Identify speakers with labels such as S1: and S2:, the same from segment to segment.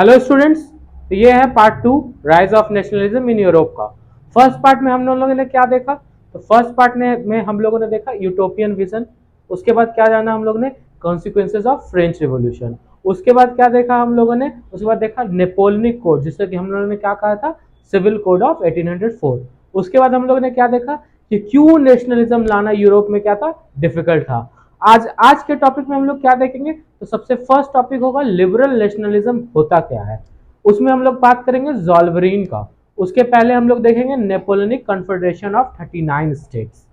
S1: Hello students, ये है part 2 rise of nationalism in Europe का। फर्स्ट पार्ट में हम लोगों ने क्या देखा? तो फर्स्ट पार्ट में हम लोगों ने देखा यूटोपियन विजन। उसके बाद क्या जाना हम लोगों ने? Consequences of French revolution. उसके बाद क्या देखा हम लोगों ने? उसके बाद देखा नेपोलियनिक कोड, जिससे कि हम लोगों ने क्या कहा था? Civil code of 1804। उसके बाद हम लोगों ने क्या देखा कि क्यों नेशनलिज्म लाना यूरोप में क्या था? डिफिकल्ट था। आज के टॉपिक में हम लोग क्या देखेंगे? तो सबसे फर्स्ट टॉपिक होगा लिबरल नेशनलिज्म होता क्या है। उसमें हम लोग बात करेंगे जॉल्वरीन का। उसके पहले हम लोग देखेंगे नेपोलियनिक कन्फेडरेशन ऑफ 39 स्टेट्स।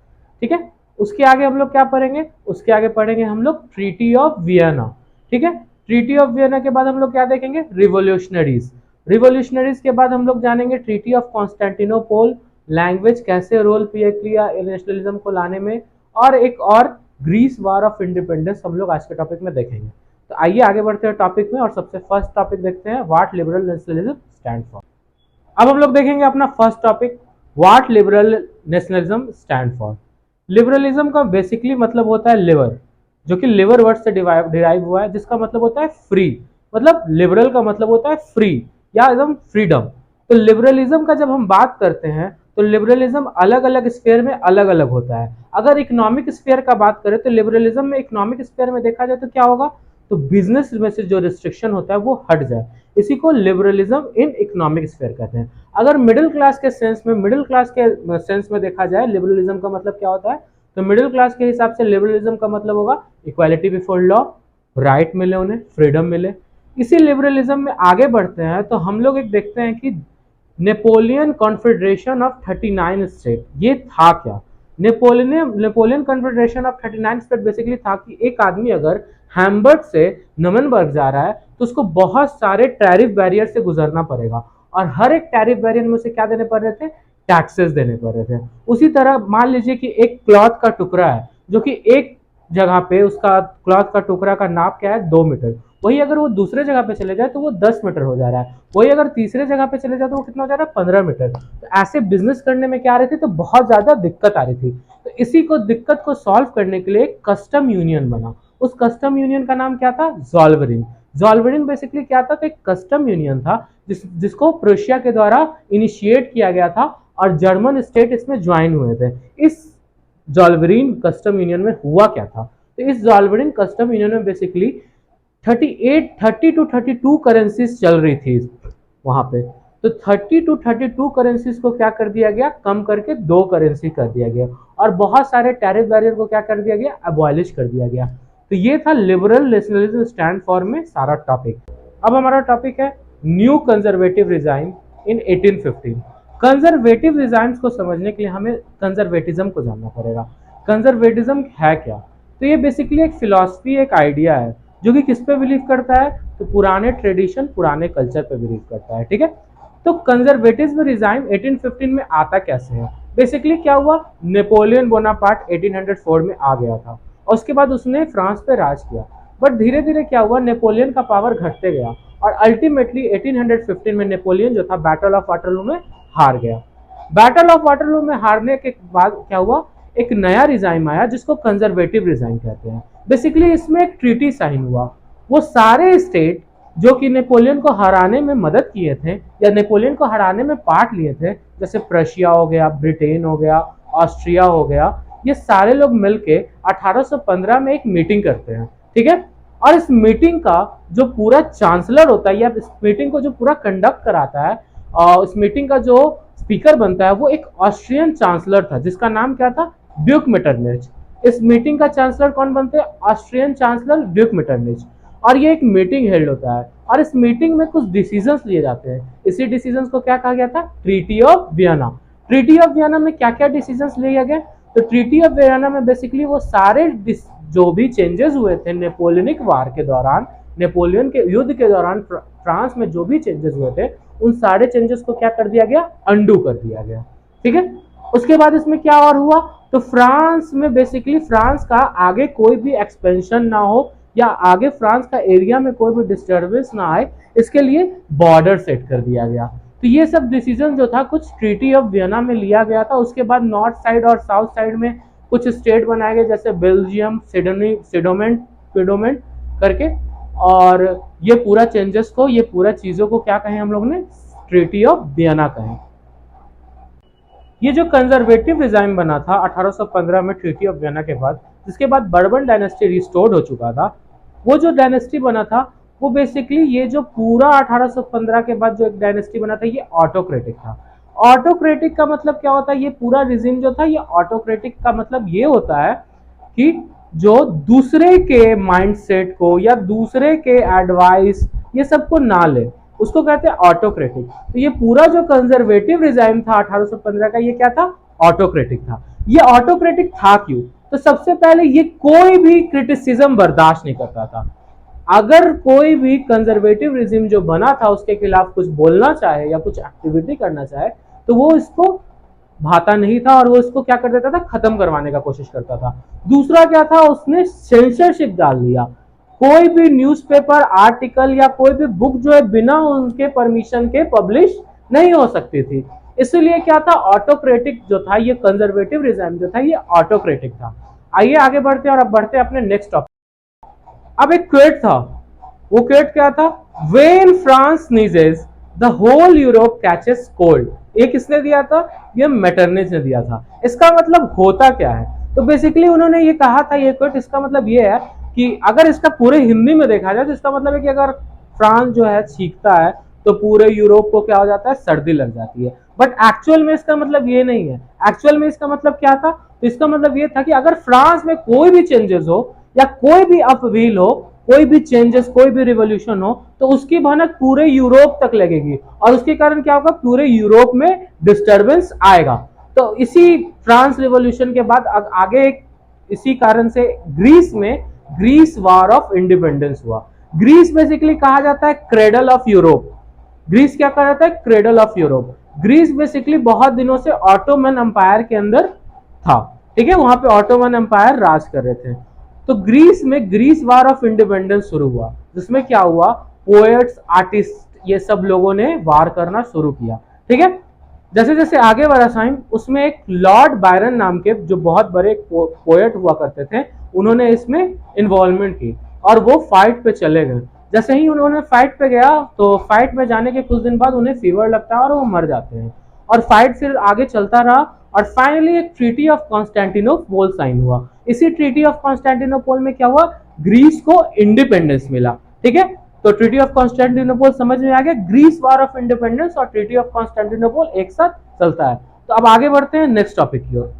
S1: ठीक है। उसके आगे हम लोग क्या पढ़ेंगे? उसके आगे पढ़ेंगे हम लोग ट्रीटी ऑफ वियना। ठीक है। ट्रीटी ऑफ वियना के बाद हम लोग क्या देखेंगे? रिवोल्यूशनरीज। रिवोल्यूशनरीज के बाद हम लोग जानेंगे ट्रीटी ऑफ कॉन्स्टेंटिनोपोल, लैंग्वेज कैसे रोल प्ले किया नेशनलिज्म को लाने में, और एक और ग्रीस वार ऑफ इंडिपेंडेंस हम लोग आज के टॉपिक में देखेंगे। तो आइए आगे बढ़ते हैं टॉपिक में और सबसे फर्स्ट टॉपिक देखते हैं, what liberal nationalism stand for. अब हम लोग देखेंगे अपना first topic, what liberal nationalism stand for. Liberalism का बेसिकली मतलब होता है लिवर, जो कि लिवर वर्ड से डिराइव हुआ है, जिसका मतलब होता है फ्री। मतलब लिबरल का मतलब होता है फ्री या एकदम फ्रीडम। तो लिबरलिज्म का जब हम बात करते हैं तो लिबरलिज्म अलग अलग स्फीयर में अलग अलग होता है। अगर इकोनॉमिक स्फीयर का बात करें तो लिबरलिज्म में इकोनॉमिक स्फीयर में देखा जाए तो क्या होगा? तो बिजनेस में से जो रिस्ट्रिक्शन होता है वो हट जाए, इसी को लिबरलिज्म इन इकोनॉमिक स्फीयर कहते हैं। अगर मिडिल क्लास के सेंस में देखा जाए लिबरलिज्म का मतलब क्या होता है, तो मिडिल क्लास के हिसाब से लिबरलिज्म का मतलब होगा इक्वालिटी बिफोर लॉ, राइट मिले उन्हें, फ्रीडम मिले। इसी लिबरलिज्म में आगे बढ़ते हैं तो हम लोग एक देखते हैं कि नेपोलियन कॉन्फेडरेशन ऑफ 39 स्टेट, ये था क्या? Napoleon confederation of 39 state basically था कि एक आदमी अगर हैम्बर्ग से नमनबर्ग जा रहा है तो उसको बहुत सारे टैरिफ बैरियर से गुजरना पड़ेगा, और हर एक टैरिफ बैरियर में उसे क्या देने पड़ रहे थे? टैक्सेस देने पड़ रहे थे। उसी तरह मान लीजिए कि एक क्लॉथ का टुकड़ा है, जो कि एक जगह पे उसका क्लॉथ का टुकड़ा का नाप क्या है? 2 मीटर। वही अगर वो दूसरे जगह पे चले जाए तो वो 10 मीटर हो जा रहा है। वही अगर तीसरे जगह पे चले जाए तो वो कितना हो जा रहा है? 15 मीटर। तो ऐसे बिजनेस करने में क्या आ रही थी? तो बहुत ज्यादा दिक्कत आ रही थी। तो इसी को दिक्कत को सॉल्व करने के लिए एक कस्टम यूनियन बना। उस कस्टम यूनियन का नाम क्या था? जॉल्वरिन। जॉल्वरिन बेसिकली क्या था? तो एक कस्टम यूनियन था जिसको प्रोशिया के द्वारा इनिशिएट किया गया था, और जर्मन स्टेट इसमें ज्वाइन हुए थे। इस जॉल्वरिन कस्टम यूनियन में हुआ क्या था? तो इस जॉल्वरिन कस्टम यूनियन में बेसिकली 30 टू 32 करेंसीज चल रही थी वहां पे। तो 30 टू 32 करेंसीज को क्या कर दिया गया? कम करके 2 करेंसी कर दिया गया, और बहुत सारे टैरिफ बैरियर को क्या कर दिया गया? अबॉलिश कर दिया गया। तो ये था लिबरल नेशनलिज्म स्टैंड फॉर में सारा टॉपिक। अब हमारा टॉपिक है न्यू कंजर्वेटिव रिजाइम इन 1815। कंजर्वेटिव रिजाइम्स को समझने के लिए हमें कंजर्वेटिज्म को जानना पड़ेगा। कंजर्वेटिज्म है क्या? तो ये बेसिकली एक फिलॉसफी, एक आइडिया है जो कि किस पे बिलीव करता है? तो पुराने ट्रेडिशन, पुराने कल्चर पे बिलीव करता है। ठीक है। तो कंजर्वेटिज्म रिजाइम 1815 में आता कैसे है? बेसिकली क्या हुआ? नेपोलियन बोनापार्ट 1804 में आ गया था, और उसके बाद उसने फ्रांस पे राज किया। बट धीरे धीरे क्या हुआ? नेपोलियन का पावर घटते गया, और अल्टीमेटली 1815 में नेपोलियन जो था बैटल ऑफ वाटरलू में हार गया। बैटल ऑफ वाटरलू में हारने के बाद क्या हुआ? एक नया रिजाइम आया जिसको कंजर्वेटिव रिजाइम कहते हैं। बेसिकली इसमें एक ट्रीटी साइन हुआ। वो सारे स्टेट जो कि नेपोलियन को हराने में मदद किए थे या नेपोलियन को हराने में पार्ट लिए थे, जैसे प्रशिया हो गया, ब्रिटेन हो गया, ऑस्ट्रिया हो गया, ये सारे लोग मिलके 1815 में एक मीटिंग करते हैं। ठीक है। और इस मीटिंग का जो पूरा चांसलर होता है या इस मीटिंग को जो पूरा कंडक्ट कराता है, और इस मीटिंग का जो स्पीकर बनता है वो एक ऑस्ट्रियन चांसलर था, जिसका नाम क्या था? Duke Metternich. इस मीटिंग का चांसलर कौन बनते हैं? Austrian chancellor Duke Metternich. और ये एक मीटिंग हेल्ड होता है, और इस मीटिंग में कुछ डिसीजंस लिए जाते हैं। इसी डिसीजंस को क्या कहा गया था? Treaty of Vienna. Treaty of Vienna में क्या क्या डिसीजंस लिए गए? तो ट्रीटी ऑफ वियना में बेसिकली वो सारे जो भी चेंजेस हुए थे नेपोलियनिक वार के दौरान, नेपोलियन के युद्ध के दौरान फ्रांस में जो भी चेंजेस हुए थे, उन सारे चेंजेस को क्या कर दिया गया? अंडू कर दिया गया। ठीक है। उसके बाद इसमें क्या और हुआ? तो फ्रांस में बेसिकली फ्रांस का आगे कोई भी एक्सपेंशन ना हो, या आगे फ्रांस का एरिया में कोई भी डिस्टर्बेंस ना आए, इसके लिए बॉर्डर सेट कर दिया गया। तो ये सब डिसीजन जो था कुछ ट्रीटी ऑफ वियना में लिया गया था। उसके बाद नॉर्थ साइड और साउथ साइड में कुछ स्टेट बनाए गए, जैसे बेल्जियम, सिडोमेंट करके, और ये पूरा चेंजेस को, ये पूरा चीजों को क्या कहें हम लोग ने, ट्रीटी ऑफ वियना कहें। ये जो कंजर्वेटिव रिजाइम बना था 1815 में ट्रीटी ऑफ वियना के बाद, जिसके बाद बर्बन डायनेस्टी रिस्टोर्ड हो चुका था, वो जो डायनेस्टी बना था वो बेसिकली ये जो पूरा 1815 के बाद जो एक डायनेस्टी बना था ये ऑटोक्रेटिक था। ऑटोक्रेटिक का मतलब क्या होता है, ये पूरा रिजिम जो था ये ऑटोक्रेटिक का मतलब ये होता है कि जो दूसरे के माइंडसेट को या दूसरे के एडवाइस ये सबको ना ले, उसको कहते हैं ऑटोक्रेटिक। तो ये पूरा जो कंजर्वेटिव रिजाइम था 1815 का, ये क्या था, ऑटोक्रेटिक था। ये ऑटोक्रेटिक था क्यों, तो सबसे पहले ये कोई भी क्रिटिसिज्म बर्दाश्त नहीं करता था। अगर कोई भी कंजर्वेटिव रिजिम जो बना था उसके खिलाफ कुछ बोलना चाहे या कुछ एक्टिविटी करना चाहे तो वो इसको भाता नहीं था और वो इसको क्या कर देता था, खत्म करवाने का कोशिश करता था। दूसरा क्या था, उसने सेंसरशिप डाल दिया। कोई भी न्यूज़पेपर आर्टिकल या कोई भी बुक जो है बिना उनके परमिशन के पब्लिश नहीं हो सकती थी। इसलिए क्या था, ऑटोक्रेटिक जो था, ये कंजर्वेटिव रिजाइम जो था ये ऑटोक्रेटिक था। आइए आगे बढ़ते हैं और अब बढ़ते हैं अपने नेक्स्ट टॉपिक। अब एक क्वेट था, वो क्वेट क्या था, when France sneezes the whole Europe catches cold. ये किसने दिया था, ये मेटरनिच ने दिया था। इसका मतलब होता क्या है, तो बेसिकली उन्होंने ये कहा था, ये क्वेट, इसका मतलब ये है कि अगर इसका पूरे हिंदी में देखा जाए तो इसका मतलब है कि अगर फ्रांस जो है छींकता है तो पूरे यूरोप को क्या हो जाता है, सर्दी लग जाती है। बट एक्चुअल में इसका मतलब ये नहीं है। एक्चुअल में इसका मतलब क्या था, तो इसका मतलब ये था कि अगर फ्रांस में कोई भी चेंजेस हो या कोई भी अपव्हील हो, कोई भी चेंजेस, कोई भी रिवॉल्यूशन हो, तो उसकी भनक पूरे यूरोप तक लगेगी और उसके कारण क्या होगा, पूरे यूरोप में डिस्टर्बेंस आएगा। तो इसी फ्रांस रिवॉल्यूशन के बाद आगे इसी कारण से ग्रीस में ग्रीस वार ऑफ इंडिपेंडेंस हुआ। ग्रीस बेसिकली कहा जाता है क्रेडल ऑफ यूरोप। ग्रीस क्या कहा जाता है, cradle of Europe. Greece basically बहुत दिनों से ऑटोमन एम्पायर के अंदर था, ठीक है, वहां पे ऑटोमन एम्पायर राज कर रहे थे। तो ग्रीस में ग्रीस वार ऑफ इंडिपेंडेंस शुरू हुआ, जिसमें क्या हुआ, पोएट्स, आर्टिस्ट, ये सब लोगों ने वार करना शुरू किया, ठीक है। जैसे जैसे आगे बढ़ा टाइम, उसमें एक लॉर्ड बायरन नाम के जो बहुत बड़े पोएट हुआ करते थे, उन्होंने इसमें इन्वॉल्वमेंट की और वो फाइट पे चले गए। जैसे ही उन्होंने फाइट पे गया तो फाइट में जाने के कुछ दिन बाद उन्हें फीवर लगता है और वो मर जाते हैं और फाइट फिर आगे चलता रहा और फाइनली एक ट्रीटी ऑफ कॉन्स्टेंटिनोपल साइन हुआ। इसी ट्रीटी ऑफ कॉन्स्टेंटिनोपल में क्या हुआ, ग्रीस को इंडिपेंडेंस मिला, ठीक है। तो ट्रीटी ऑफ कॉन्स्टेंटिनोपल समझ में आ गया, ग्रीस वार ऑफ इंडिपेंडेंस और ट्रीटी ऑफ कॉन्स्टेंटिनोपल एक साथ चलता है। तो अब आगे बढ़ते हैं नेक्स्ट टॉपिक की ओर।